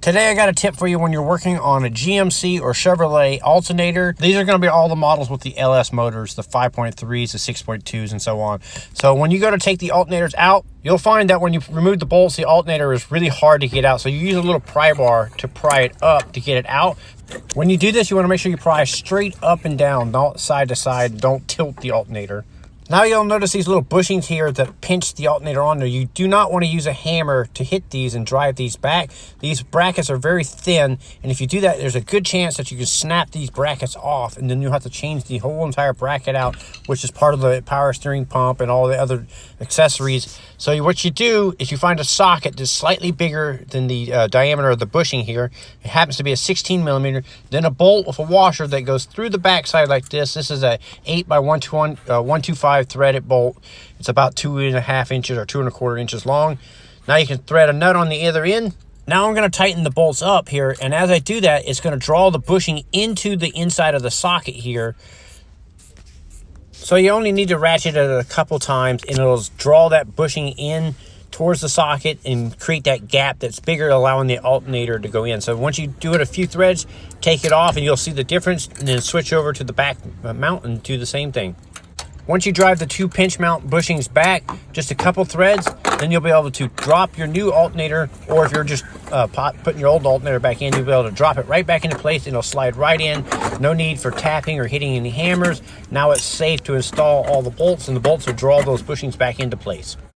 Today I got a tip for you when you're working on a GMC or Chevrolet Alternator. These are going to be all the models with the LS motors, the 5.3s, the 6.2s, and so on. So when you go to take the alternators out, you'll find that when you remove the bolts, the alternator is really hard to get out. So you use a little pry bar to pry it up to get it out. When you do this, you want to make sure you pry straight up and down, not side to side. Don't tilt the alternator. Now you'll notice these little bushings here that pinch the alternator on there. You do not want to use a hammer to hit these and drive these back. These brackets are very thin, and if you do that, there's a good chance that you can snap these brackets off, and then you'll have to change the whole entire bracket out, which is part of the power steering pump and all the other accessories. So what you do is you find a socket that's slightly bigger than the diameter of the bushing here. It happens to be a 16 millimeter. Then a bolt with a washer that goes through the backside like this. This is a 8 by 125 threaded bolt. It's about 2.5 inches or 2.25 inches long. Now you can thread a nut on the other end. Now I'm going to tighten the bolts up here, and as I do that, it's going to draw the bushing into the inside of the socket here. So you only need to ratchet it a couple times, and it'll draw that bushing in towards the socket and create that gap that's bigger, allowing the alternator to go in. So once you do it a few threads, take it off and you'll see the difference, and then switch over to the back mount and do the same thing. Once you drive the two pinch mount bushings back, just a couple threads, then you'll be able to drop your new alternator, or if you're just putting your old alternator back in, you'll be able to drop it right back into place and it'll slide right in. No need for tapping or hitting any hammers. Now it's safe to install all the bolts, and the bolts will draw those bushings back into place.